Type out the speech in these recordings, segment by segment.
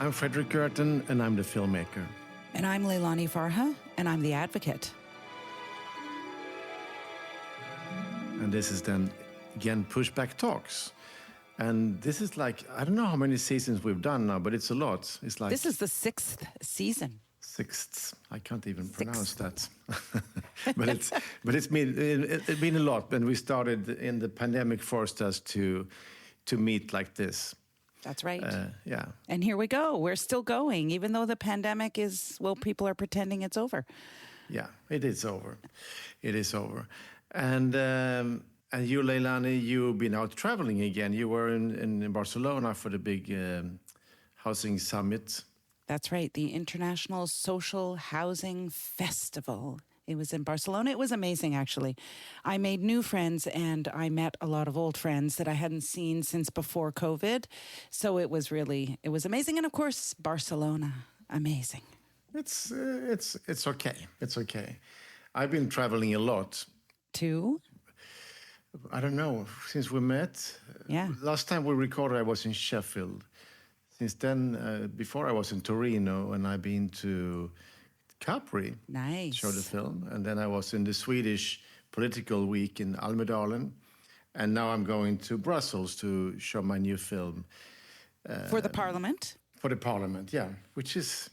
I'm Fredrik and I'm the filmmaker. And I'm Leilani Farha, and I'm the advocate. And this is then, again, Pushback Talks. And this is like, I don't know how many seasons we've done now, but it's a lot. It's like... This is the 6th season. Sixth. I can't even pronounce that. but it's been a lot. And we started in the pandemic forced us to meet like this. That's right. Yeah. And here we go. We're still going, even though the pandemic is, well, people are pretending it's over. Yeah, it is over. It is over. And you, Leilani, you've been out traveling again. You were in Barcelona for the big housing summit. That's right. The International Social Housing Festival. It was in Barcelona. It was amazing, actually. I made new friends and I met a lot of old friends that I hadn't seen since before COVID. So it was amazing. And of course, Barcelona, amazing. It's okay. It's okay. I've been traveling a lot. To? I don't know, since we met. Yeah. Last time we recorded, I was in Sheffield. Since then, before I was in Torino, and I've been to Capri. Nice. Show the film. And then I was in the Swedish political week in Almedalen. And now I'm going to Brussels to show my new film. For the Parliament? For the Parliament, yeah. Which is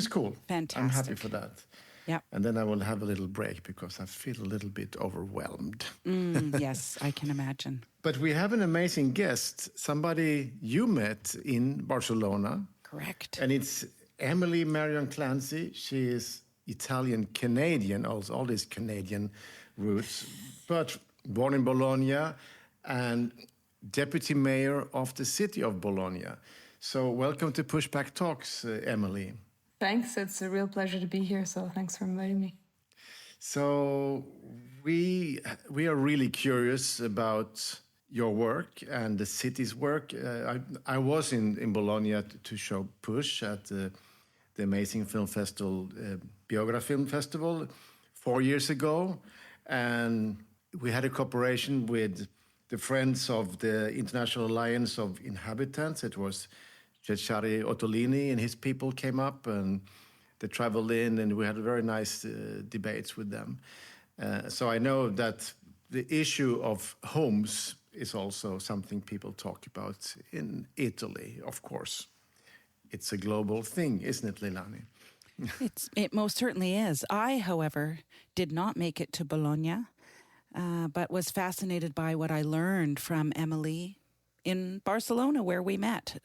cool. Fantastic. I'm happy for that. Yeah. And then I will have a little break because I feel a little bit overwhelmed. Yes, I can imagine. But we have an amazing guest, somebody you met in Barcelona. Correct. And it's Emily Marion Clancy. She is Italian-Canadian, also all these Canadian roots, but born in Bologna and deputy mayor of the city of Bologna. So welcome to Pushback Talks, Emily. Thanks. It's a real pleasure to be here. So thanks for inviting me. So we are really curious about your work and the city's work. I was in Bologna to show Push at the amazing film festival, Biogra Film Festival, 4 years ago. And we had a cooperation with the Friends of the International Alliance of Inhabitants. It was Cesare Ottolini and his people came up and they traveled in and we had very nice debates with them. So I know that the issue of homes is also something people talk about in Italy, of course. It's a global thing, isn't it, Leilani? It most certainly is. I, however, did not make it to Bologna, but was fascinated by what I learned from Emily in Barcelona, where we met.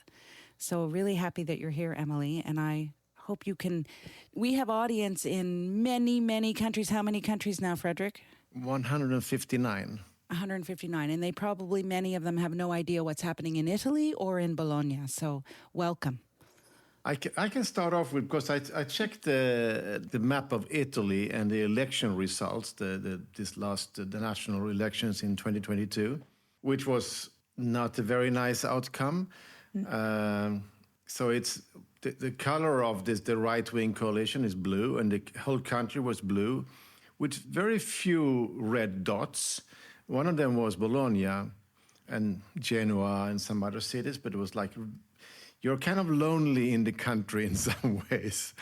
So really happy that you're here, Emily, and I hope you can... We have audience in many, many countries. How many countries now, Fredrik? 159. 159, and they probably, many of them, have no idea what's happening in Italy or in Bologna, so welcome. I can start off with, because I checked the map of Italy and the election results, the national elections in 2022, which was not a very nice outcome. So it's the color of the right-wing coalition is blue, and the whole country was blue, with very few red dots. One of them was Bologna and Genoa and some other cities, but it was like you're kind of lonely in the country in some ways.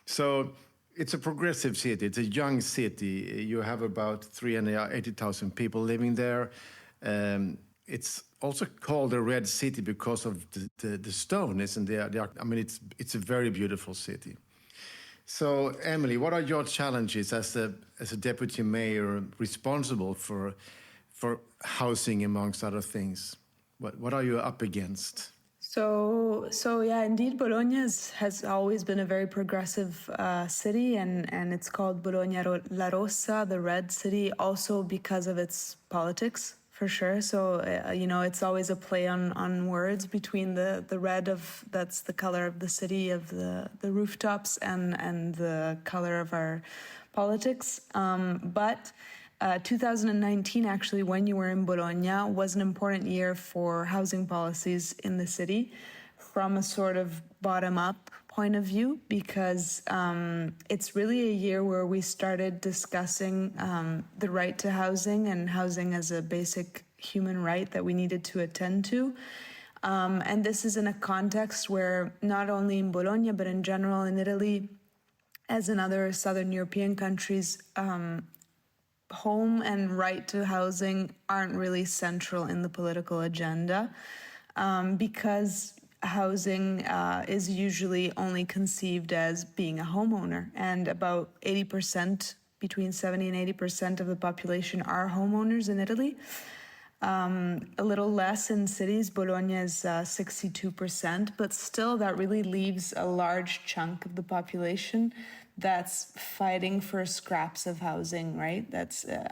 So it's a progressive city. It's a young city. You have about 380,000 people living there. It's also called the Red City because of the stone, isn't there? I mean, it's a very beautiful city. So, Emily, what are your challenges as a deputy mayor responsible for housing, amongst other things? What are you up against? So yeah, indeed, Bologna has always been a very progressive city, and it's called Bologna La Rossa, the Red City, also because of its politics, for sure. So, it's always a play on words between the red that's the color of the city, of the rooftops, and the color of our politics. But 2019, actually, when you were in Bologna, was an important year for housing policies in the city from a sort of bottom-up point of view, because it's really a year where we started discussing the right to housing and housing as a basic human right that we needed to attend to. And this is in a context where not only in Bologna, but in general in Italy, as in other Southern European countries, home and right to housing aren't really central in the political agenda, because housing is usually only conceived as being a homeowner, and about 80%, between 70 and 80% of the population are homeowners in Italy. A little less in cities. Bologna is 62%, but still that really leaves a large chunk of the population that's fighting for scraps of housing, right?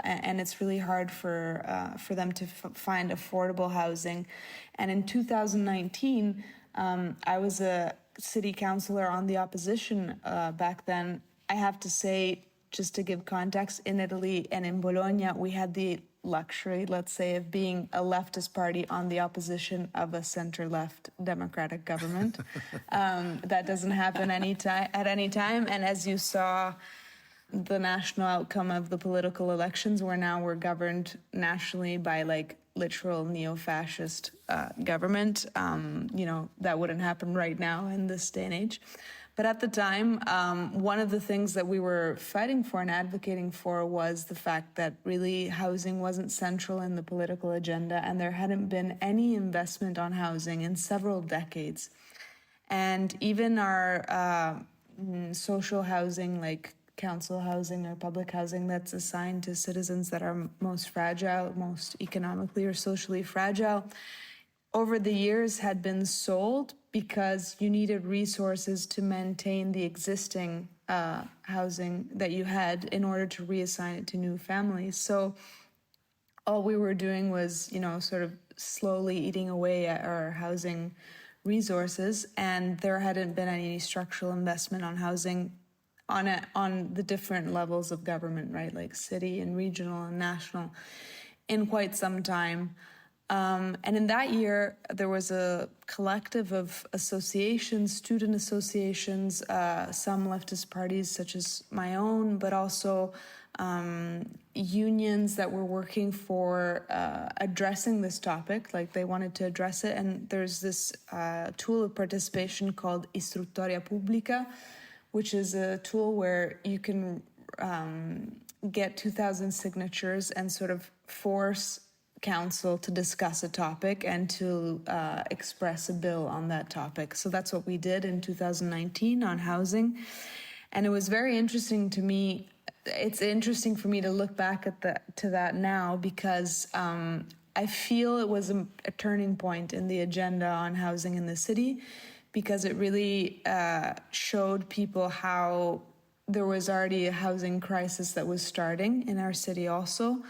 And it's really hard for them to find affordable housing. And in 2019, I was a city councilor on the opposition back then. I have to say, just to give context, in Italy and in Bologna, we had the luxury, let's say, of being a leftist party on the opposition of a center-left democratic government. That doesn't happen at any time. And as you saw, the national outcome of the political elections, where now we're governed nationally by like literal neo-fascist government. That wouldn't happen right now in this day and age. But at the time, one of the things that we were fighting for and advocating for was the fact that really housing wasn't central in the political agenda, and there hadn't been any investment on housing in several decades. And even our social housing, like council housing or public housing that's assigned to citizens that are most fragile, most economically or socially fragile, over the years had been sold because you needed resources to maintain the existing housing that you had in order to reassign it to new families. So all we were doing was, sort of slowly eating away at our housing resources, and there hadn't been any structural investment on housing on the different levels of government, right, like city and regional and national, in quite some time. And in that year, there was a collective of associations, student associations, some leftist parties such as my own, but also unions that were working for addressing this topic, like they wanted to address it. And there's this tool of participation called Istruttoria Pubblica, which is a tool where you can get 2,000 signatures and sort of force council to discuss a topic and to express a bill on that topic. So that's what we did in 2019 on housing. And it was very interesting to me. It's interesting for me to look back at to that now, because I feel it was a turning point in the agenda on housing in the city, because it really showed people how there was already a housing crisis that was starting in our city also.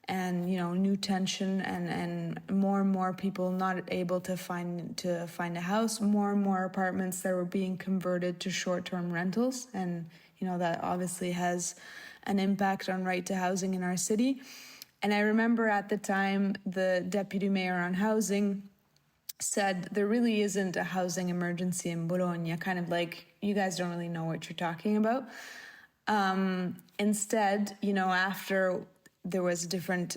And new tension and more people not able to find a house, more and more apartments that were being converted to short-term rentals, and that obviously has an impact on right to housing in our city. And I remember at the time the deputy mayor on housing said there really isn't a housing emergency in Bologna, kind of like, you guys don't really know what you're talking about. Instead, after there was a different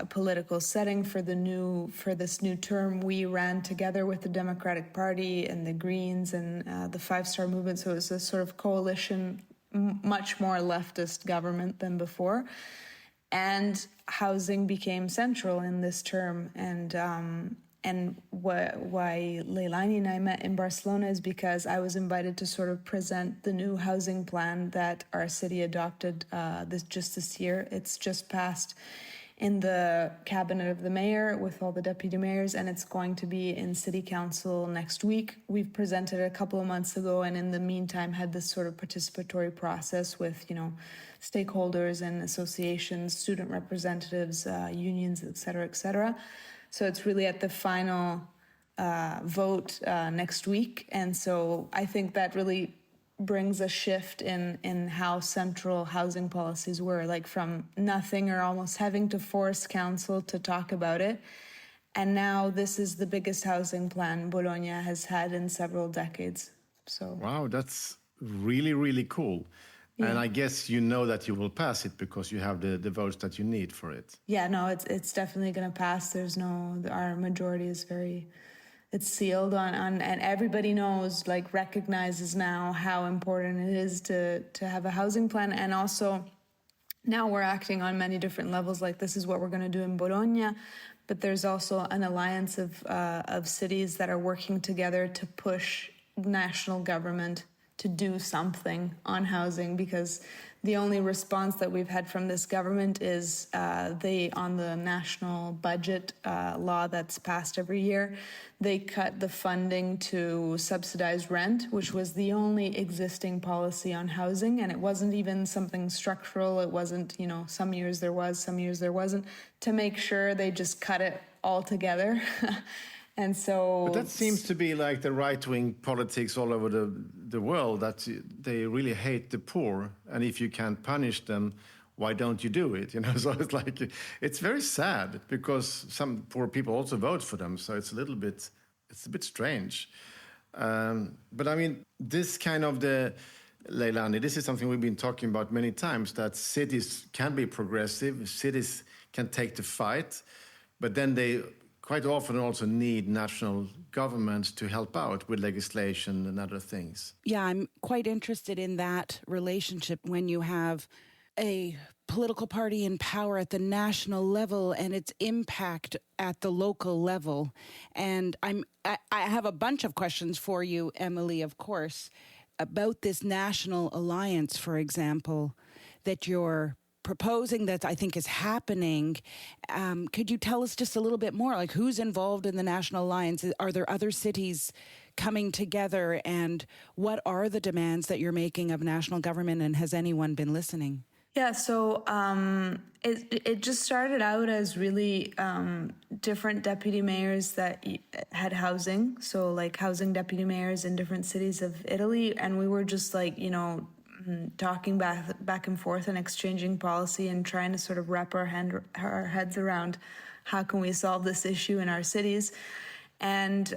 political setting for this new term, we ran together with the Democratic Party and the Greens and the Five Star Movement. So it was a sort of coalition, much more leftist government than before. And housing became central in this term. And why Leilani and I met in Barcelona is because I was invited to sort of present the new housing plan that our city adopted this year. It's just passed in the cabinet of the mayor with all the deputy mayors, and it's going to be in city council next week. We've presented it a couple of months ago, and in the meantime had this sort of participatory process with, stakeholders and associations, student representatives, unions, et cetera, et cetera. So it's really at the final vote next week. And so I think that really brings a shift in how central housing policies were, like from nothing or almost having to force council to talk about it. And now this is the biggest housing plan Bologna has had in several decades. So wow, that's really, really cool. Yeah. And I guess that you will pass it because you have the votes that you need for it. Yeah, no, it's definitely going to pass. Our majority is very, it's sealed on and everybody knows, like recognizes now how important it is to have a housing plan. And also now we're acting on many different levels, like this is what we're going to do in Bologna, but there's also an alliance of cities that are working together to push national government to do something on housing, because the only response that we've had from this government is on the national budget law that's passed every year, they cut the funding to subsidize rent, which was the only existing policy on housing. And it wasn't even something structural. It wasn't, some years there was, some years there wasn't. To make sure, they just cut it all together. And so... But that seems to be like the right-wing politics all over the world, that they really hate the poor. And if you can't punish them, why don't you do it? So it's like, it's very sad, because some poor people also vote for them. So it's a bit strange. But I mean, this kind of Leilani, this is something we've been talking about many times, that cities can be progressive, cities can take the fight, but then they quite often also need national governments to help out with legislation and other things. Yeah, I'm quite interested in that relationship when you have a political party in power at the national level and its impact at the local level. And I have a bunch of questions for you, Emily, of course, about this national alliance, for example, that you're proposing, that I think is happening. Could you tell us just a little bit more, like who's involved in the National Alliance? Are there other cities coming together? And what are the demands that you're making of national government? And has anyone been listening? Yeah, so it just started out as really different deputy mayors that had housing. So like housing deputy mayors in different cities of Italy. And we were just like, talking back and forth and exchanging policy and trying to sort of wrap our heads around how can we solve this issue in our cities. And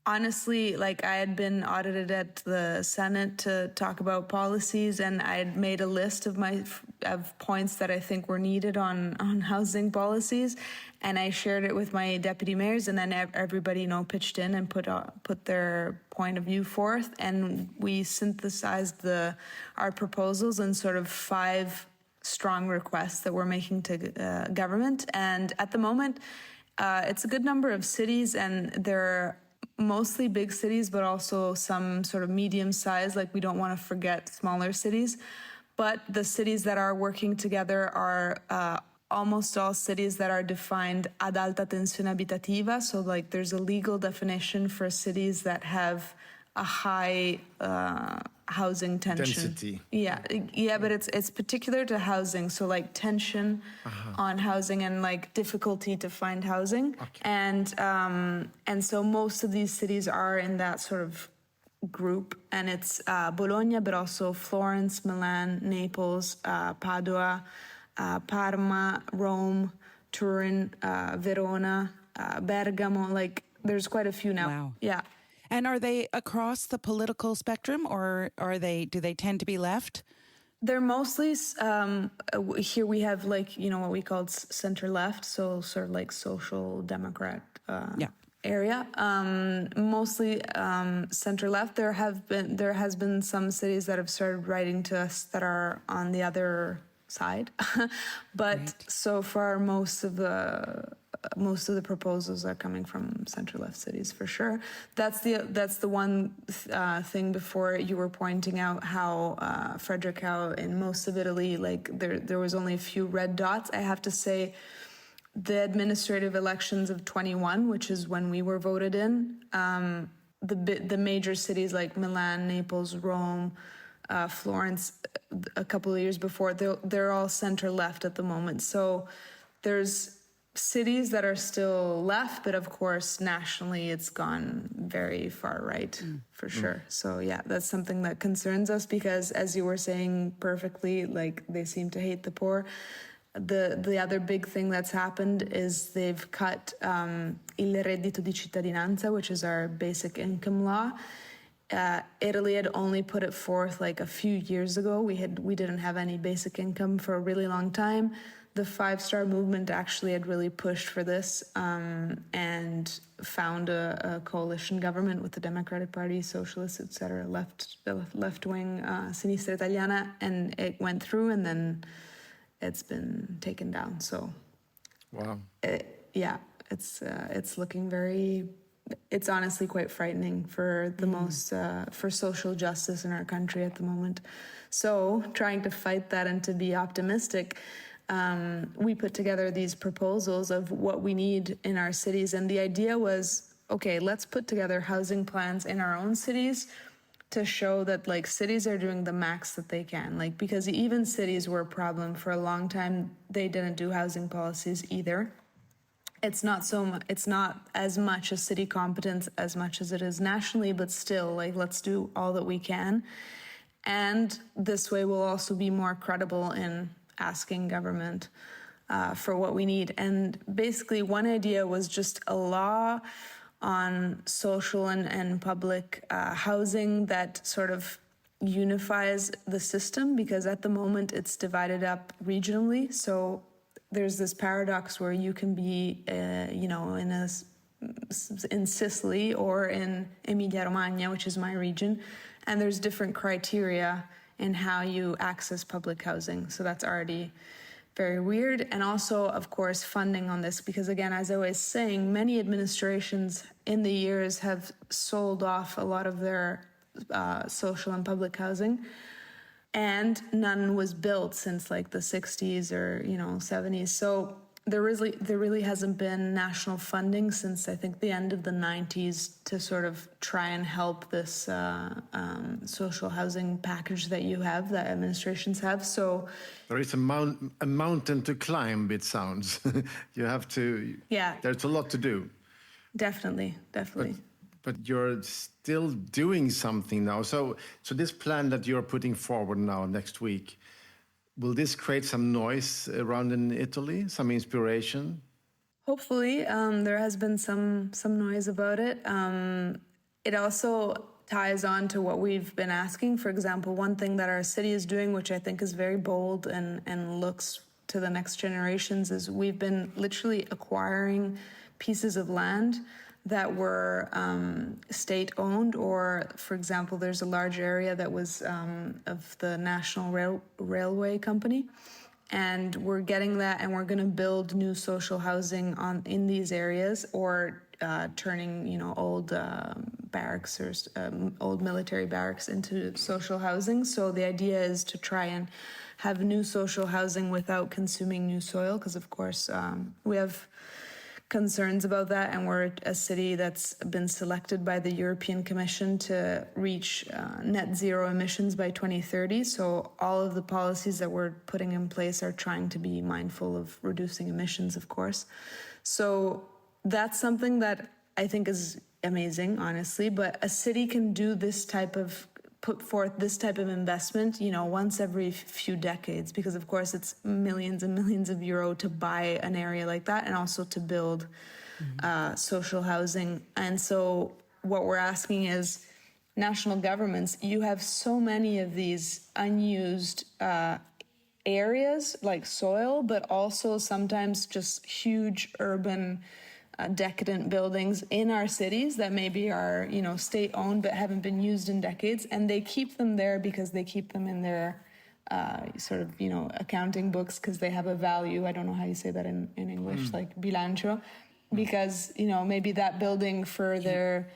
honestly, like I had been audited at the Senate to talk about policies, and I had made a list of points that I think were needed on housing policies, and I shared it with my deputy mayors, and then everybody pitched in and put their point of view forth, and we synthesized our proposals in sort of 5 strong requests that we're making to government. And at the moment, it's a good number of cities, and they're mostly big cities, but also some sort of medium size. Like we don't want to forget smaller cities. But the cities that are working together are almost all cities that are defined ad alta tensione abitativa. So like there's a legal definition for cities that have a high housing tension. Density. Yeah, but it's particular to housing. So like tension on housing and like difficulty to find housing. Okay. And so most of these cities are in that sort of group, and it's Bologna, but also Florence, Milan, Naples, Padua, Parma, Rome, Turin, Verona, Bergamo. Like there's quite a few now. Wow. Yeah. And are they across the political spectrum, or do they tend to be left? They're mostly, here we have like, what we call center left. So sort of like social democrat area. Mostly center left. There has been some cities that have started writing to us that are on the other side. But right. So far, most of the proposals are coming from center-left cities for sure. That's the one thing before you were pointing out how Fredrik, how in most of Italy, like there was only a few red dots. I have to say, the administrative elections of 21, which is when we were voted in, the major cities like Milan, Naples, Rome, Florence, a couple of years before, they're all center-left at the moment. So there's cities that are still left, but of course, nationally, it's gone very far right, for sure. So yeah, that's something that concerns us because, as you were saying perfectly, like they seem to hate the poor. The other big thing that's happened is they've cut il reddito di cittadinanza, which is our basic income law. Italy had only put it forth like a few years ago. We didn't have any basic income for a really long time. the Five Star Movement actually had really pushed for this and found a coalition government with the Democratic Party, Socialists, etc., left-wing Sinistra Italiana, and it went through, and then it's been taken down. So, wow, it's looking very. It's honestly quite frightening for the most for social justice in our country at the moment. So, trying to fight that and to be optimistic. We put together these proposals of what we need in our cities. And the idea was, okay, let's put together housing plans in our own cities to show that like cities are doing the max that they can. Like, because even cities were a problem for a long time. They didn't do housing policies either. It's not as much a city competence as much as it is nationally, but still, like, let's do all that we can. And this way we'll also be more credible in asking government for what we need. And basically one idea was just a law on social and public housing that sort of unifies the system, because at the moment it's divided up regionally. So there's this paradox where you can be, in Sicily or in Emilia-Romagna, which is my region, and there's different criteria in how you access public housing. So that's already very weird. And also, of course, funding on this, because again, as I was saying, many administrations in the years have sold off a lot of their social and public housing, and none was built since like the 60s or 70s. So there really hasn't been national funding since I think the end of the 90s to sort of try and help this social housing package that administrations have. So there is a mountain to climb, it sounds. You have to. Yeah. There's a lot to do. Definitely. But you're still doing something now. So this plan that you're putting forward now next week, will this create some noise around in Italy, some inspiration? Hopefully, there has been some noise about it. It also ties on to what we've been asking. For example, one thing that our city is doing, which I think is very bold and looks to the next generations, is we've been literally acquiring pieces of land that were state-owned, or, for example, there's a large area that was of the National Railway Company, and we're getting that, and we're going to build new social housing in these areas, or turning old barracks or old military barracks into social housing. So the idea is to try and have new social housing without consuming new soil, because of course we have concerns about that, and we're a city that's been selected by the European Commission to reach net zero emissions by 2030. So all of the policies that we're putting in place are trying to be mindful of reducing emissions, of course. So that's something that I think is amazing, honestly, but a city can do this type of put forth this type of investment, once every few decades, because of course it's millions and millions of euro to buy an area like that, and also to build social housing. And so what we're asking is, national governments, you have so many of these unused areas like soil, but also sometimes just huge urban decadent buildings in our cities that maybe are, state-owned but haven't been used in decades, and they keep them there because they keep them in their accounting books, because they have a value. I don't know how you say that in English, like bilancio, because, maybe that building further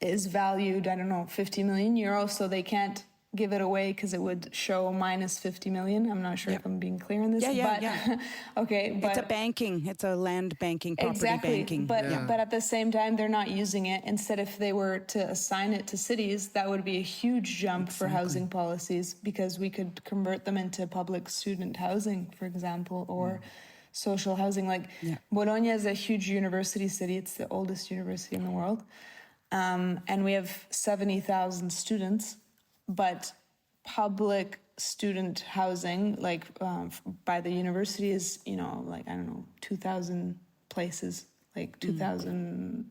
is valued, 50 million euros, so they can't give it away because it would show minus 50 million. I'm not sure if I'm being clear on this. Yeah. Okay, but it's a land banking, property banking. But at the same time, they're not using it. Instead, if they were to assign it to cities, that would be a huge jump for housing policies, because we could convert them into public student housing, for example, or social housing. Bologna is a huge university city. It's the oldest university in the world. And we have 70,000 students. But public student housing, by the university, is 2,000 places, 2,000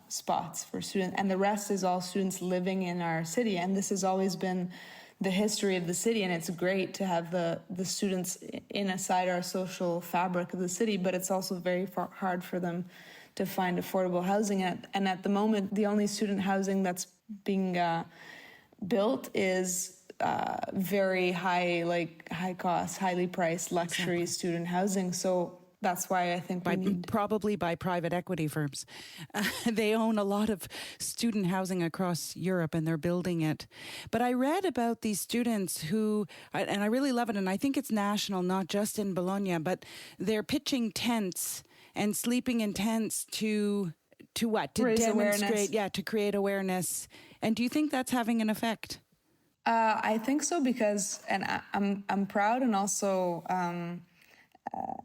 spots for students, and the rest is all students living in our city. And this has always been the history of the city, and it's great to have the students aside our social fabric of the city, but it's also very hard for them to find affordable housing. And at the moment, the only student housing that's being built is very high cost, highly priced luxury student housing. So that's why I think probably by private equity firms. They own a lot of student housing across Europe, and they're building it. But I read about these students who, and I really love it, and I think it's national, not just in Bologna, but they're pitching tents and sleeping in tents to what? To raise demonstrate, awareness. Yeah, to create awareness. And do you think that's having an effect? I think so, because, and I'm proud and also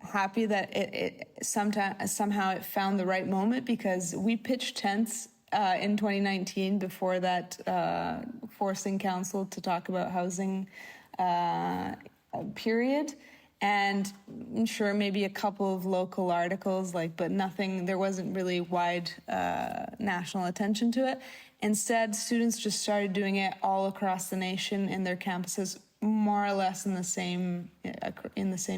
happy that it somehow it found the right moment, because we pitched tents in 2019 before that, forcing council to talk about housing period. And I'm sure maybe a couple of local articles, but nothing, there wasn't really wide national attention to it. Instead, students just started doing it all across the nation in their campuses, more or less in the same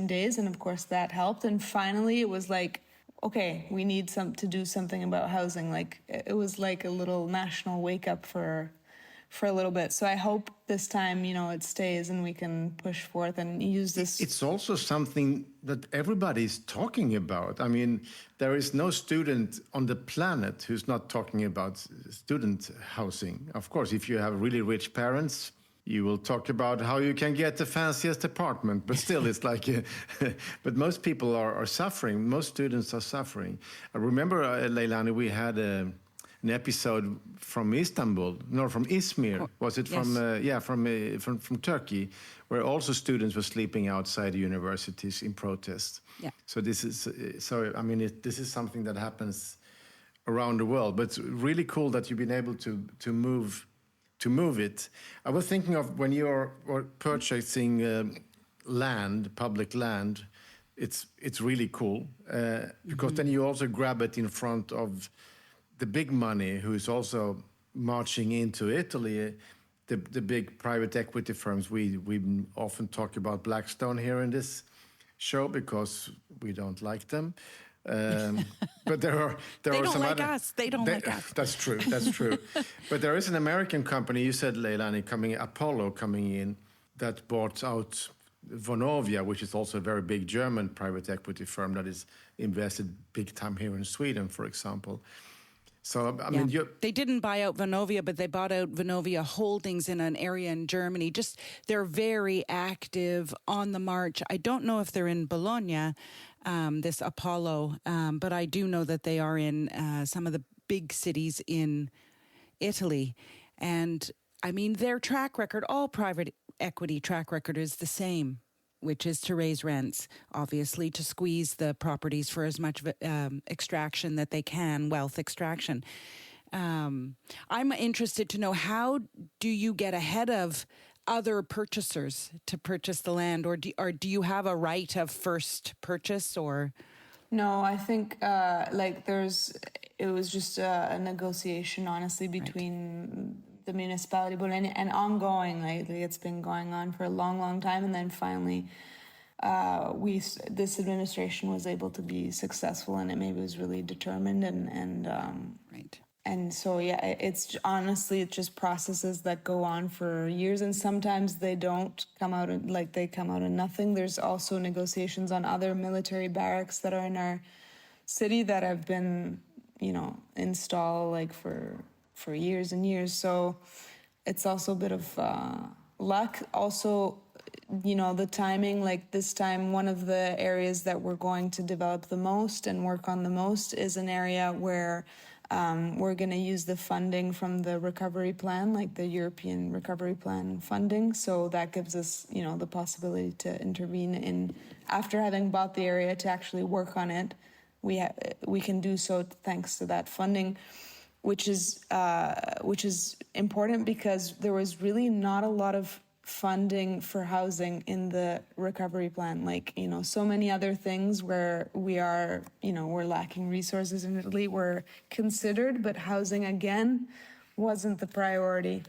days. And of course that helped. And finally it was okay, we need to do something about housing. It was like a little national wake up for a little bit. So I hope this time, it stays and we can push forth and use this. It's also something that everybody's talking about. I mean, there is no student on the planet who's not talking about student housing. Of course, if you have really rich parents, you will talk about how you can get the fanciest apartment, but still it's but most people are suffering. Most students are suffering. I remember, Leilani, we had an episode from Istanbul, no, from Izmir. Was it from, yes. From Turkey, where also students were sleeping outside the universities in protest. Yeah. So this is, this is something that happens around the world, but it's really cool that you've been able to move it. I was thinking of when you're purchasing land, public land, it's really cool because then you also grab it in front of the big money who is also marching into Italy, the big private equity firms. We often talk about Blackstone here in this show because we don't like them. But there are some like other. us. They don't like us. That's true. That's true. But there is an American company. You said, Leilani, Apollo coming in, that bought out Vonovia, which is also a very big German private equity firm that is invested big time here in Sweden, for example. So I mean, they didn't buy out Vonovia, but they bought out Vonovia Holdings in an area in Germany. Just they're very active on the march. I don't know if they're in Bologna. This Apollo, but I do know that they are in some of the big cities in Italy. And I mean, their track record, all private equity track record is the same, which is to raise rents, obviously, to squeeze the properties for as much extraction that they can, wealth extraction. I'm interested to know, how do you get ahead of other purchasers to purchase the land, or do you have a right of first purchase? Or no, I think it was just a negotiation, honestly, between the municipality Bologna and ongoing. It's been going on for a long time, and then finally this administration was able to be successful, and it maybe was really determined and right. And so, it's honestly, it's just processes that go on for years, and sometimes they don't come out they come out of nothing. There's also negotiations on other military barracks that are in our city that have been, installed for years and years. So it's also a bit of luck. Also, the timing, this time, one of the areas that we're going to develop the most and work on the most is an area where we're going to use the funding from the recovery plan, the European recovery plan funding. So that gives us, the possibility to intervene after having bought the area, to actually work on it. We can do so thanks to that funding, which is important, because there was really not a lot of funding for housing in the recovery plan. So many other things where we're lacking resources in Italy were considered, but housing again wasn't the priority.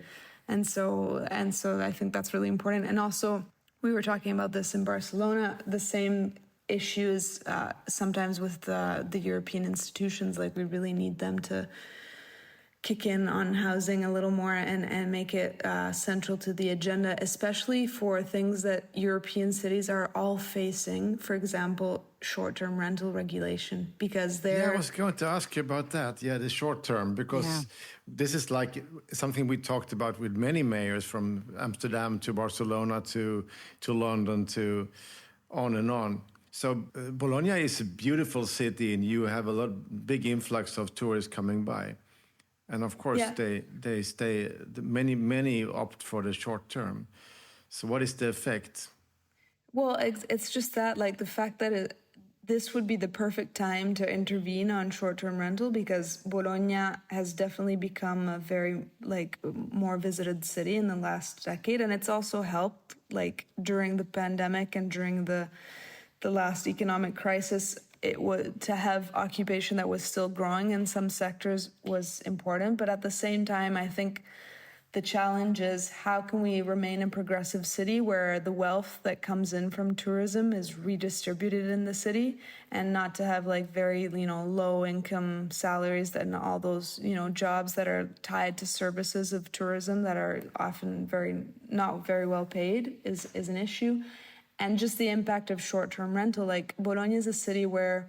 And so I think that's really important. And also We were talking about this in Barcelona, the same issues sometimes with the European institutions. Like, we really need them to kick in on housing a little more and make it central to the agenda, especially for things that European cities are all facing. For example, short-term rental regulation, because they're... Yeah, I was going to ask you about that. Yeah, the short term, because this is like something we talked about with many mayors, from Amsterdam to Barcelona to London to on and on. So Bologna is a beautiful city, and you have a big influx of tourists coming by. And of course, they stay, many opt for the short term. So what is the effect? Well, it's just that, like, the fact that this would be the perfect time to intervene on short-term rental, because Bologna has definitely become a very, like, more visited city in the last decade. And it's also helped, like, during the pandemic and during the last economic crisis, to have occupation that was still growing in some sectors was important. But at the same time, I think the challenge is, how can we remain a progressive city where the wealth that comes in from tourism is redistributed in the city, and not to have, like, very, low income salaries and all those, jobs that are tied to services of tourism that are often not very well paid is an issue. And just the impact of short-term rental. Like, Bologna is a city where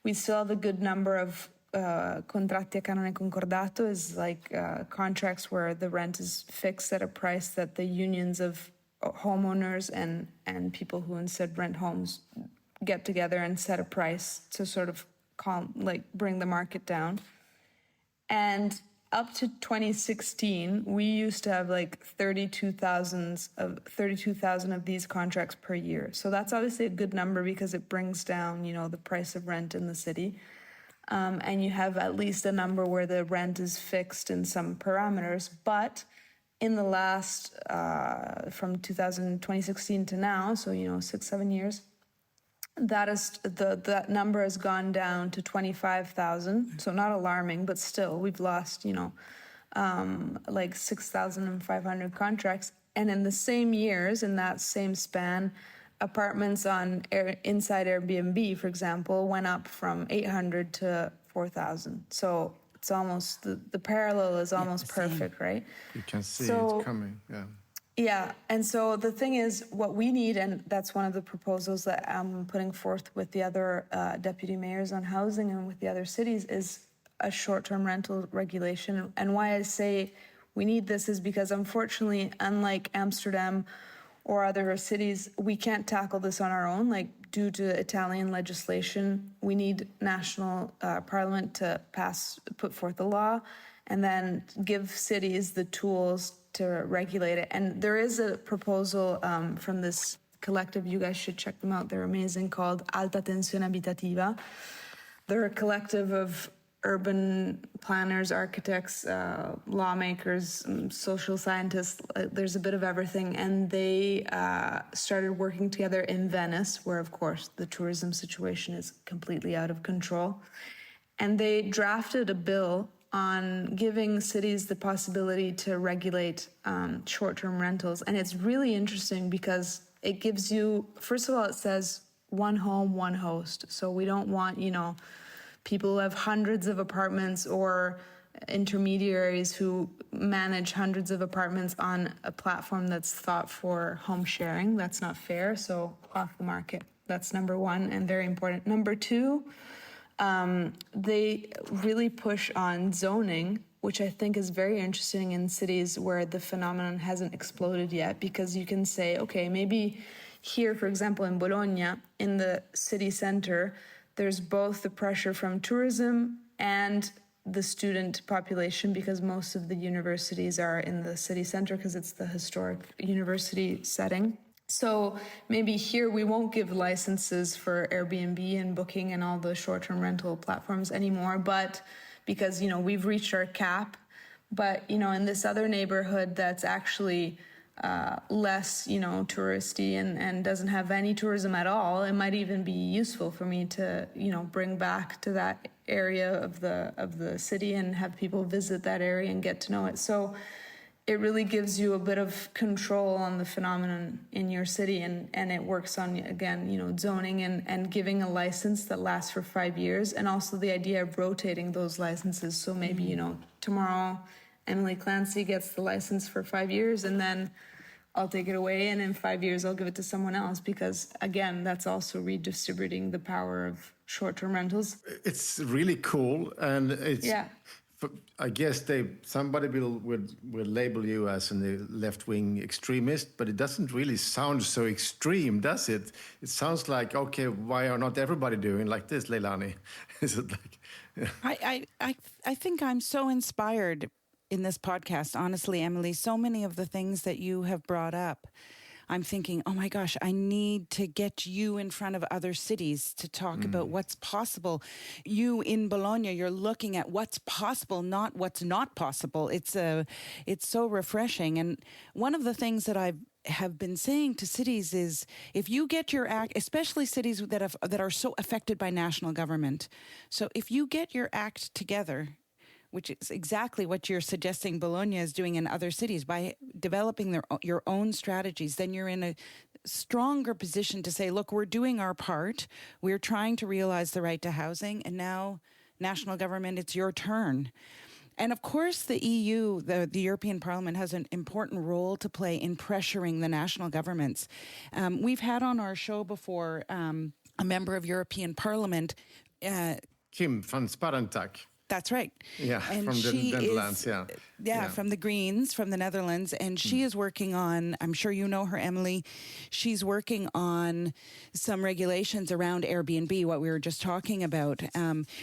we still have a good number of contratti a canone concordato, is like contracts where the rent is fixed at a price that the unions of homeowners and people who instead rent homes get together and set a price to sort of bring the market down. And up to 2016, we used to have like 32,000 of these contracts per year. So that's obviously a good number, because it brings down, the price of rent in the city. And you have at least a number where the rent is fixed in some parameters. But in the last, from 2016 to now, so, 6-7 years, that number has gone down to 25,000. So not alarming, but still, we've lost, like 6,500 contracts. And in the same years, in that same span, apartments inside Airbnb, for example, went up from 800 to 4,000. So it's almost, the parallel is almost perfect, right? You can see it coming, Yeah, and so the thing is, what we need, and that's one of the proposals that I'm putting forth with the other deputy mayors on housing and with the other cities, is a short-term rental regulation. And why I say we need this is because, unfortunately, unlike Amsterdam or other cities, we can't tackle this on our own. Like, due to Italian legislation, we need national parliament to put forth a law, and then give cities the tools to regulate it. And there is a proposal from this collective, you guys should check them out, they're amazing, called Alta Tensione Abitativa. They're a collective of urban planners, architects, lawmakers, social scientists, there's a bit of everything. And they started working together in Venice, where, of course, the tourism situation is completely out of control. And they drafted a bill on giving cities the possibility to regulate short-term rentals. And it's really interesting because it gives you, first of all, it says one home, one host. So we don't want, people who have hundreds of apartments or intermediaries who manage hundreds of apartments on a platform that's thought for home sharing. That's not fair. So off the market. That's number one, and very important. Number two, they really push on zoning, which I think is very interesting in cities where the phenomenon hasn't exploded yet, because you can say, okay, maybe here, for example, in Bologna, in the city center, there's both the pressure from tourism and the student population, because most of the universities are in the city center because it's the historic university setting. So maybe here we won't give licenses for Airbnb and Booking and all the short-term rental platforms anymore, but because, we've reached our cap. But, in this other neighborhood that's actually less, touristy and doesn't have any tourism at all, it might even be useful for me to, bring back to that area of the city and have people visit that area and get to know it. So it really gives you a bit of control on the phenomenon in your city, and it works on, again, zoning and giving a license that lasts for 5 years, and also the idea of rotating those licenses. So maybe, tomorrow Emily Clancy gets the license for 5 years, and then I'll take it away, and in 5 years I'll give it to someone else, because again, that's also redistributing the power of short-term rentals. It's really cool, and it's. Yeah. I guess somebody would label you as a left-wing extremist, but it doesn't really sound so extreme, does it? It sounds like, okay, why are not everybody doing like this, Leilani? Is it like? I think I'm so inspired in this podcast, honestly, Emily. So many of the things that you have brought up, I'm thinking, oh my gosh, I need to get you in front of other cities to talk about what's possible. You in Bologna, you're looking at what's possible, not what's not possible. It's so refreshing. And one of the things that I have been saying to cities is, if you get your act, especially cities that are so affected by national government, so if you get your act together, which is exactly what you're suggesting Bologna is doing in other cities, by developing your own strategies, then you're in a stronger position to say, look, we're doing our part. We're trying to realize the right to housing. And now, national government, it's your turn. And of course, the EU, the European Parliament, has an important role to play in pressuring the national governments. We've had on our show before a member of European Parliament. Kim van Sparentak. That's right. Yeah, and from the Netherlands, yeah, from the Greens, from the Netherlands. And she is working on, I'm sure you know her, Emily, she's working on some regulations around Airbnb, what we were just talking about.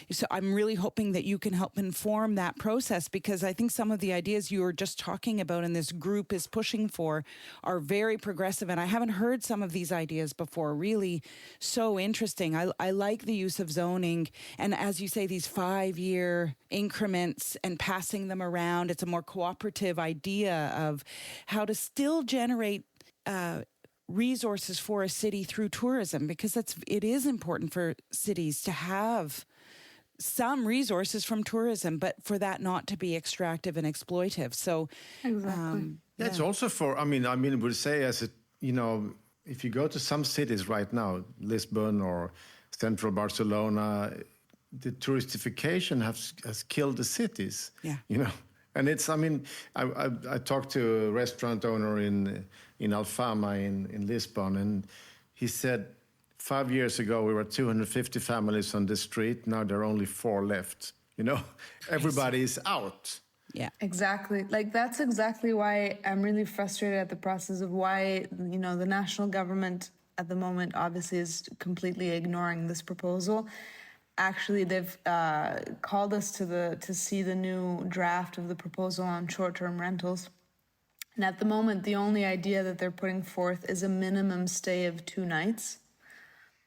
So I'm really hoping that you can help inform that process, because I think some of the ideas you were just talking about and this group is pushing for are very progressive. And I haven't heard some of these ideas before. Really so interesting. I like the use of zoning. And as you say, these 5-year increments and passing them around. It's a more cooperative idea of how to still generate resources for a city through tourism, because it is important for cities to have some resources from tourism, but for that not to be extractive and exploitive. So exactly. It's also for, I mean, we'll say if you go to some cities right now, Lisbon or central Barcelona, the touristification has killed the cities. Yeah. And it's, I talked to a restaurant owner in Alfama in Lisbon, and he said 5 years ago we were 250 families on the street. Now there are only 4 left. Everybody's out. Yeah, exactly. Like, that's exactly why I'm really frustrated at the process of why, the national government at the moment obviously is completely ignoring this proposal. Actually, they've called us to see the new draft of the proposal on short-term rentals. And at the moment, the only idea that they're putting forth is a minimum stay of 2 nights.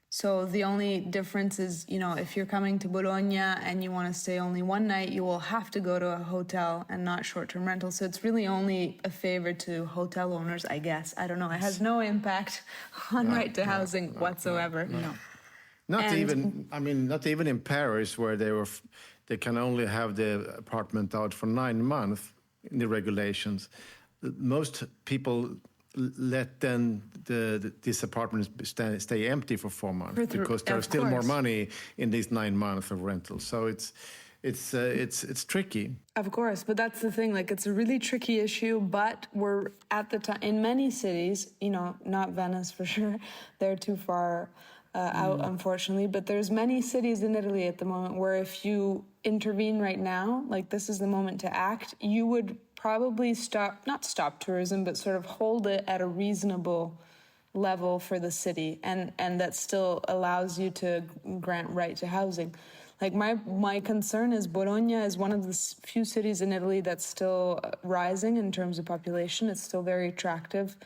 So the only difference is, if you're coming to Bologna and you want to stay only 1 night, you will have to go to a hotel and not short-term rental. So it's really only a favor to hotel owners, I guess. I don't know. It has no impact on right to housing whatsoever. No. Not even in Paris, where they can only have the apartment out for 9 months in the regulations. Most people let these apartments stay empty for 4 months because there's still more money in these 9 months of rental. So it's tricky. Of course, but that's the thing. Like, it's a really tricky issue. But we're at the time in many cities. Not Venice for sure. They're too far out, unfortunately. But there's many cities in Italy at the moment where if you intervene right now, like, this is the moment to act, you would probably not stop tourism, but sort of hold it at a reasonable level for the city. And that still allows you to grant right to housing. Like, my concern is Bologna is one of the few cities in Italy that's still rising in terms of population. It's still very attractive.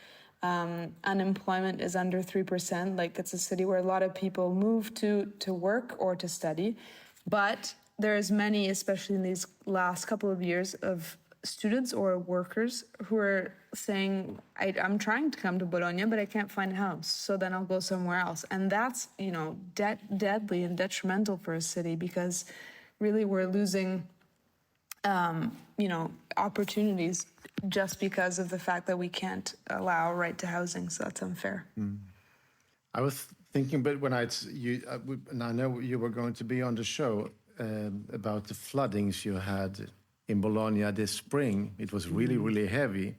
Unemployment is under 3%. Like, it's a city where a lot of people move to work or to study. But there's many, especially in these last couple of years, of students or workers who are saying, I'm trying to come to Bologna, but I can't find a house. So then I'll go somewhere else. And that's, deadly and detrimental for a city, because really we're losing opportunities just because of the fact that we can't allow right to housing. So that's unfair. I was thinking, but when and I know you were going to be on the show about the floodings you had in Bologna this spring. It was really, really heavy.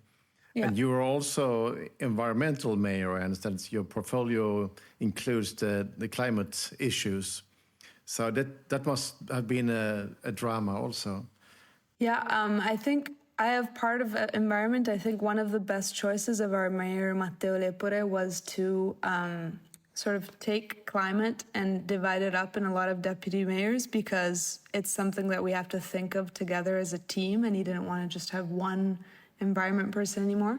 Yeah. And you were also environmental mayor. I understand your portfolio includes the climate issues. So that must have been a drama also. Yeah, I think I have part of environment. I think one of the best choices of our mayor, Matteo Lepore, was to sort of take climate and divide it up in a lot of deputy mayors, because it's something that we have to think of together as a team, and he didn't want to just have one environment person anymore.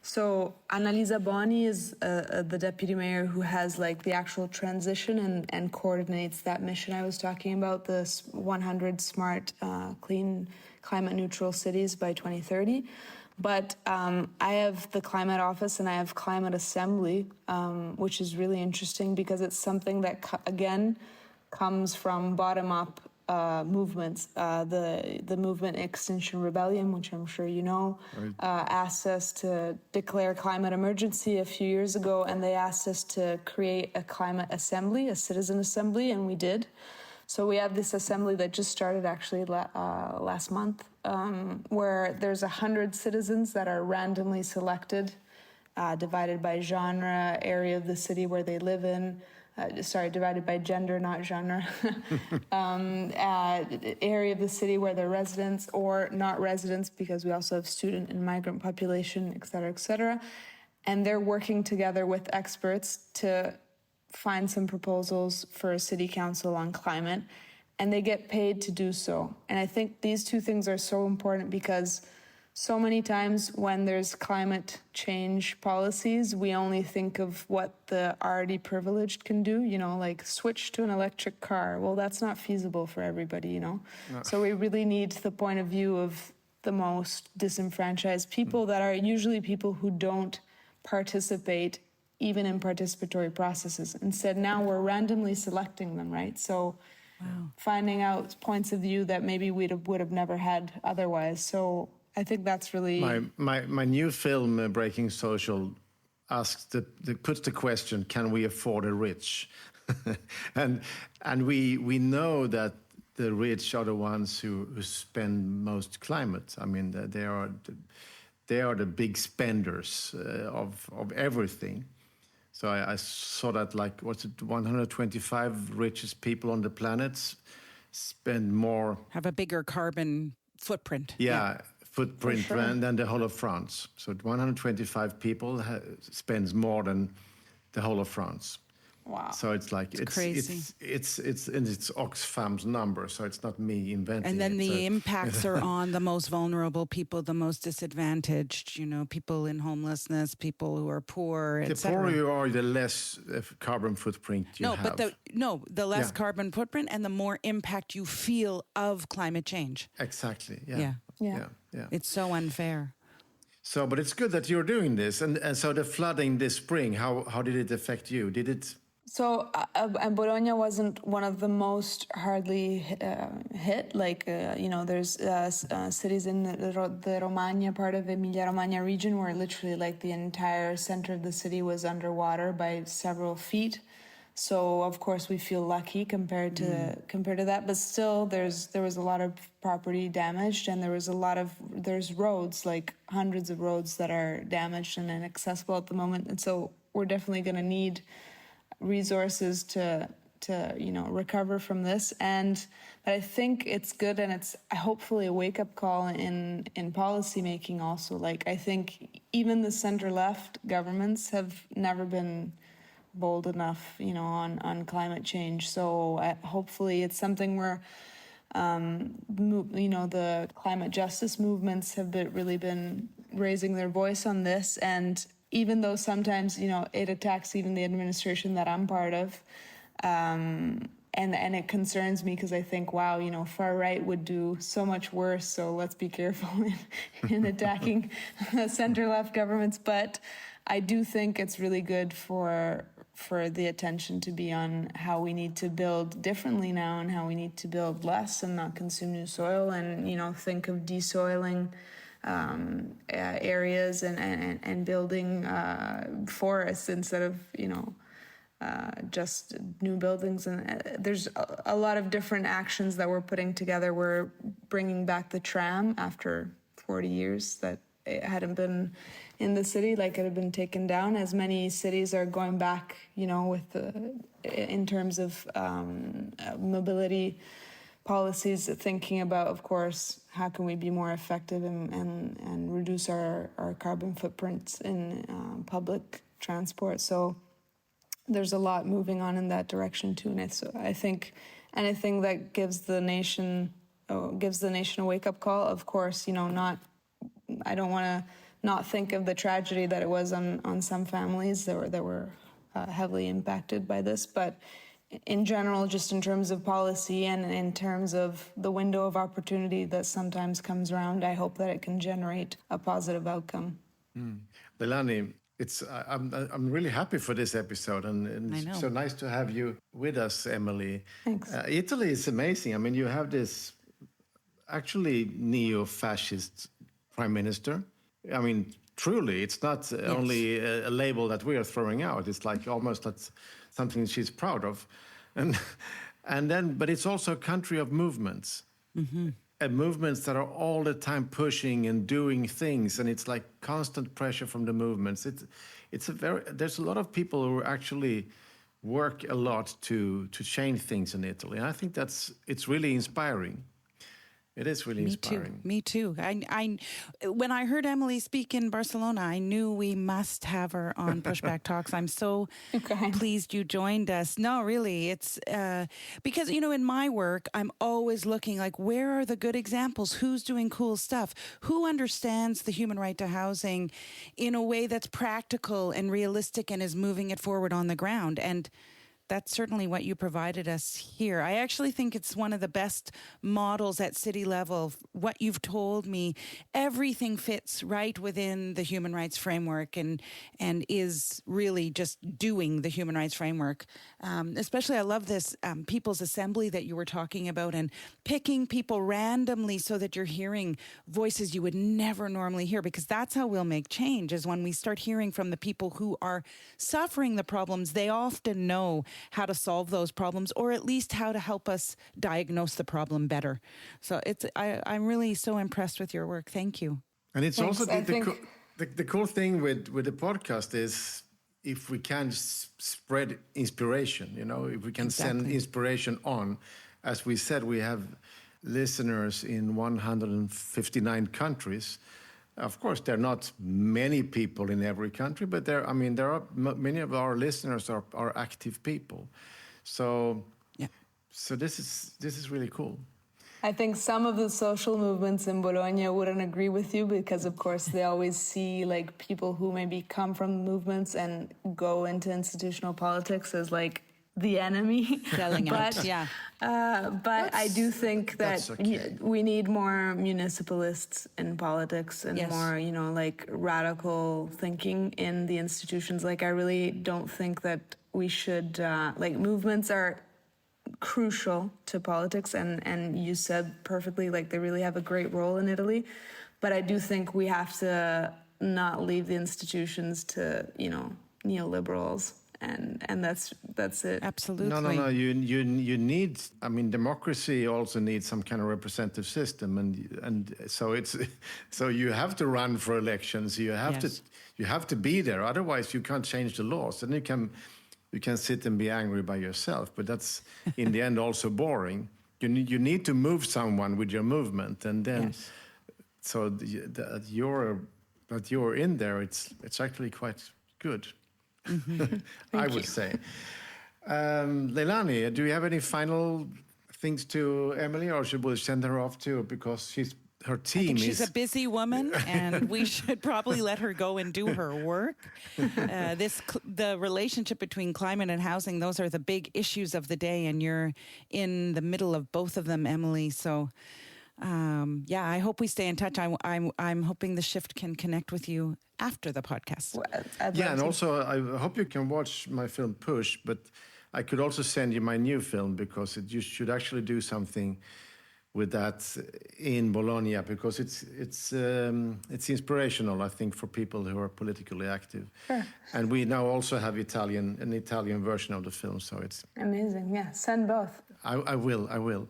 So Annalisa Boni is the deputy mayor who has like the actual transition and coordinates that mission I was talking about, the 100 smart, clean, climate neutral cities by 2030. But I have the climate office and I have climate assembly, which is really interesting because it's something that, again, comes from bottom-up movements. The movement Extinction Rebellion, which I'm sure you know, asked us to declare climate emergency a few years ago, and they asked us to create a climate assembly, a citizen assembly, and we did. So we have this assembly that just started actually last month, where there's 100 citizens that are randomly selected, divided by genre, area of the city where they live in, divided by gender, not genre, area of the city where they're residents or not residents, because we also have student and migrant population, et cetera, et cetera. And they're working together with experts to find some proposals for a city council on climate, and they get paid to do so. And I think these two things are so important because so many times when there's climate change policies, we only think of what the already privileged can do, like switch to an electric car. Well, that's not feasible for everybody, No. So we really need the point of view of the most disenfranchised people that are usually people who don't participate even in participatory processes. Instead, now we're randomly selecting them, right? So finding out points of view that maybe we would have never had otherwise. So I think that's really... My new film, Breaking Social, puts the question, can we afford a rich? and we know that the rich are the ones who spend most climate. I mean, they are the big spenders of everything. So I saw that, 125 richest people on the planet spend more... Have a bigger carbon footprint. Footprint than the whole of France. So 125 people spends more than the whole of France. Wow. So it's crazy. It's Oxfam's number, so it's not me inventing it. And then the impacts are on the most vulnerable people, the most disadvantaged, people in homelessness, people who are poor, etc. The poorer you are, the less carbon footprint you have. The less carbon footprint and the more impact you feel of climate change. Exactly, Yeah. It's so unfair. So, but it's good that you're doing this. And so the flooding this spring, how did it affect you? Did it... So Bologna wasn't one of the most hardly hit. There's cities in the Romagna, part of Emilia-Romagna region, where literally the entire center of the city was underwater by several feet. So of course we feel lucky compared to that, but still there was a lot of property damaged, and there's roads, hundreds of roads that are damaged and inaccessible at the moment, and so we're definitely going to need resources to recover from this. But I think it's good, and it's hopefully a wake-up call in policy making also. I think even the center-left governments have never been bold enough, on climate change. So hopefully it's something where, the climate justice movements have really been raising their voice on this. And even though sometimes, it attacks even the administration that I'm part of, and it concerns me because I think, wow, far right would do so much worse. So let's be careful in attacking center left governments. But I do think it's really good for for the attention to be on how we need to build differently now and how we need to build less and not consume new soil and, think of desoiling areas and building forests instead of, just new buildings. And there's a lot of different actions that we're putting together. We're bringing back the tram after 40 years that it hadn't been in the city, like it had been taken down, as many cities are going back, in terms of mobility policies, thinking about, of course, how can we be more effective and reduce our carbon footprints in public transport. So there's a lot moving on in that direction too. And so I think anything that gives the nation a wake-up call, of course, I don't want to not think of the tragedy that it was on some families that were heavily impacted by this. But in general, just in terms of policy and in terms of the window of opportunity that sometimes comes around, I hope that it can generate a positive outcome. Leilani, I'm really happy for this episode, and it's so nice to have you with us, Emily. Thanks. Italy is amazing. I mean, you have this actually neo-fascist prime minister. I mean, truly, it's not only a label that we are throwing out. It's like almost that's something she's proud of, but it's also a country of movements, and movements that are all the time pushing and doing things, and it's like constant pressure from the movements. There's a lot of people who actually work a lot to change things in Italy, and I think it's really inspiring. It is really inspiring. Me too. When I heard Emily speak in Barcelona, I knew we must have her on Pushback Talks. I'm so pleased you joined us. No, really, it's because, in my work, I'm always looking like, where are the good examples? Who's doing cool stuff? Who understands the human right to housing in a way that's practical and realistic and is moving it forward on the ground? And that's certainly what you provided us here. I actually think it's one of the best models at city level. What you've told me, everything fits right within the human rights framework and is really just doing the human rights framework. Especially, I love this People's Assembly that you were talking about and picking people randomly so that you're hearing voices you would never normally hear, because that's how we'll make change, is when we start hearing from the people who are suffering the problems. They often know how to solve those problems, or at least how to help us diagnose the problem better. So I'm really so impressed with your work. Thank you. And it's also the cool thing with the podcast is if we can spread inspiration, if we can send inspiration on. As we said, we have listeners in 159 countries. Of course, there are not many people in every country, but there are many of our listeners are active people. So this is really cool. I think some of the social movements in Bologna wouldn't agree with you because, of course, they always see like people who maybe come from movements and go into institutional politics as like the enemy. Selling out, yeah. But I do think that we need more municipalists in politics and more, like radical thinking in the institutions. Like, I really don't think that we should, movements are crucial to politics. And you said perfectly, like, they really have a great role in Italy. But I do think we have to not leave the institutions to, neoliberals. And that's it. Absolutely. No. You need. I mean, democracy also needs some kind of representative system, and so you have to run for elections. You have to be there. Otherwise, you can't change the laws, and you can sit and be angry by yourself. But that's in the end also boring. You need to move someone with your movement, and then so that you're in there. It's actually quite good. I would say. Leilani, do you have any final things to Emily, or should we send her off too? Because her team she's a busy woman, and we should probably let her go and do her work. The relationship between climate and housing, those are the big issues of the day, and you're in the middle of both of them, Emily. So I hope we stay in touch. I'm hoping the shift can connect with you after the podcast. And also I hope you can watch my film Push, but I could also send you my new film because you should actually do something with that in Bologna because it's inspirational, I think, for people who are politically active. Sure. And we now also have an Italian version of the film, so it's amazing. Yeah, send both. I will.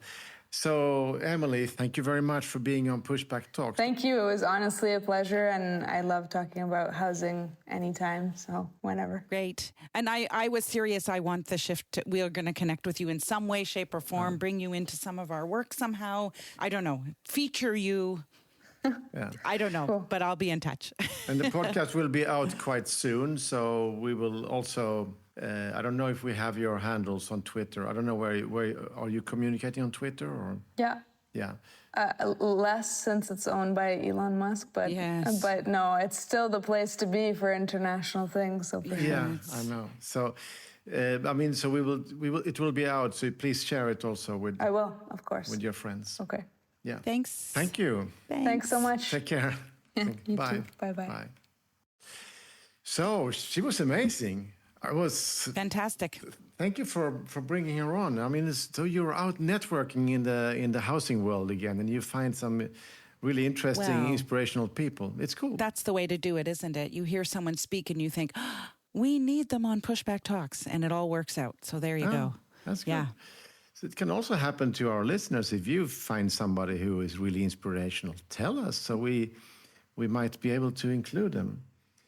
So, Emily, thank you very much for being on Pushback Talks. Thank you. It was honestly a pleasure, and I love talking about housing anytime, so whenever. Great. And I was serious. I want the shift. We are going to connect with you in some way, shape, or form, bring you into some of our work somehow. I don't know. Feature you. Yeah. I don't know, cool. But I'll be in touch. And the podcast will be out quite soon, so we will also... I don't know if we have your handles on Twitter. I don't know where are you communicating on Twitter or? Yeah. Less since it's owned by Elon Musk, but yes. But no, it's still the place to be for international things. So I know. So, so we will. It will be out. So please share it also with. I will, of course, with your friends. Okay. Yeah. Thanks. Thank you. Thanks so much. Take care. Yeah, you Bye. too. Bye. Bye. So she was amazing. I was fantastic. Thank you for bringing her on. I mean, so you're out networking in the housing world again, and you find some really interesting, inspirational people. It's cool. That's the way to do it, isn't it? You hear someone speak, and you think, we need them on Pushback Talks, and it all works out. So there you go. That's good. Yeah. So it can also happen to our listeners if you find somebody who is really inspirational. Tell us, so we might be able to include them.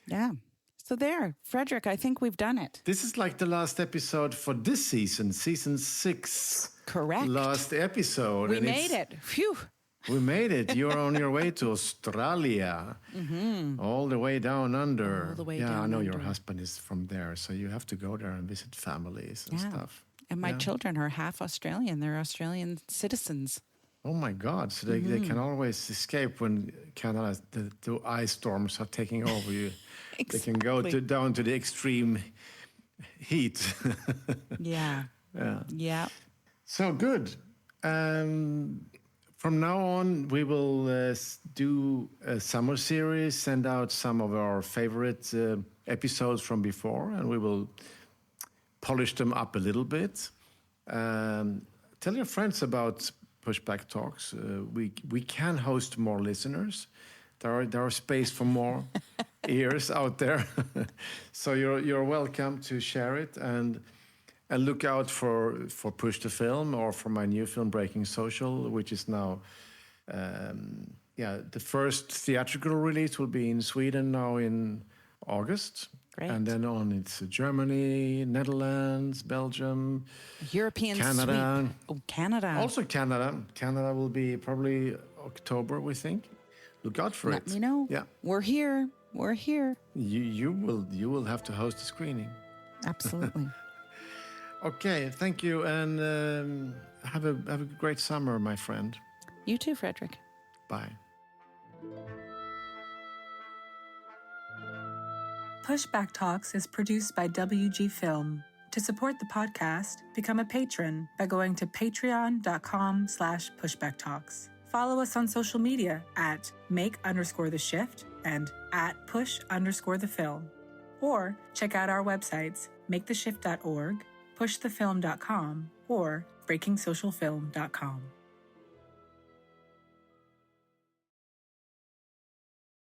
Yeah. So there, Fredrik, I think we've done it. This is like the last episode for this season 6. Correct. Last episode. We made it. Phew. We made it. You're on your way to Australia. Mm-hmm. All the way down under. All the way down I know under. your husband is from there, so you have to go there and visit families and stuff. And my children are half Australian. They're Australian citizens. Oh my God! So they can always escape when Canada, the ice storms are taking over you. Exactly. They can go down to the extreme heat. Yeah. So good. From now on, we will do a summer series, send out some of our favorite episodes from before, and we will polish them up a little bit. Tell your friends about Pushback Talks. We can host more listeners. There are space for more ears out there. So you're welcome to share it and look out for Push the Film or for my new film Breaking Social, which is now the first theatrical release will be in Sweden now in August. Great. And then on it's Germany, Netherlands, Belgium, European Canada. Sweep. Oh, Canada. Also Canada. Canada will be probably October, we think. Look out for it. Let me know. Yeah. We're here. We're here. You will have to host a screening. Absolutely. Okay, thank you, and have a great summer, my friend. You too, Fredrik. Bye. Pushback Talks is produced by WG Film. To support the podcast, become a patron by going to patreon.com/pushbacktalks. Follow us on social media at make_the_shift and at push_the_film. Or check out our websites, maketheshift.org, pushthefilm.com, or breakingsocialfilm.com.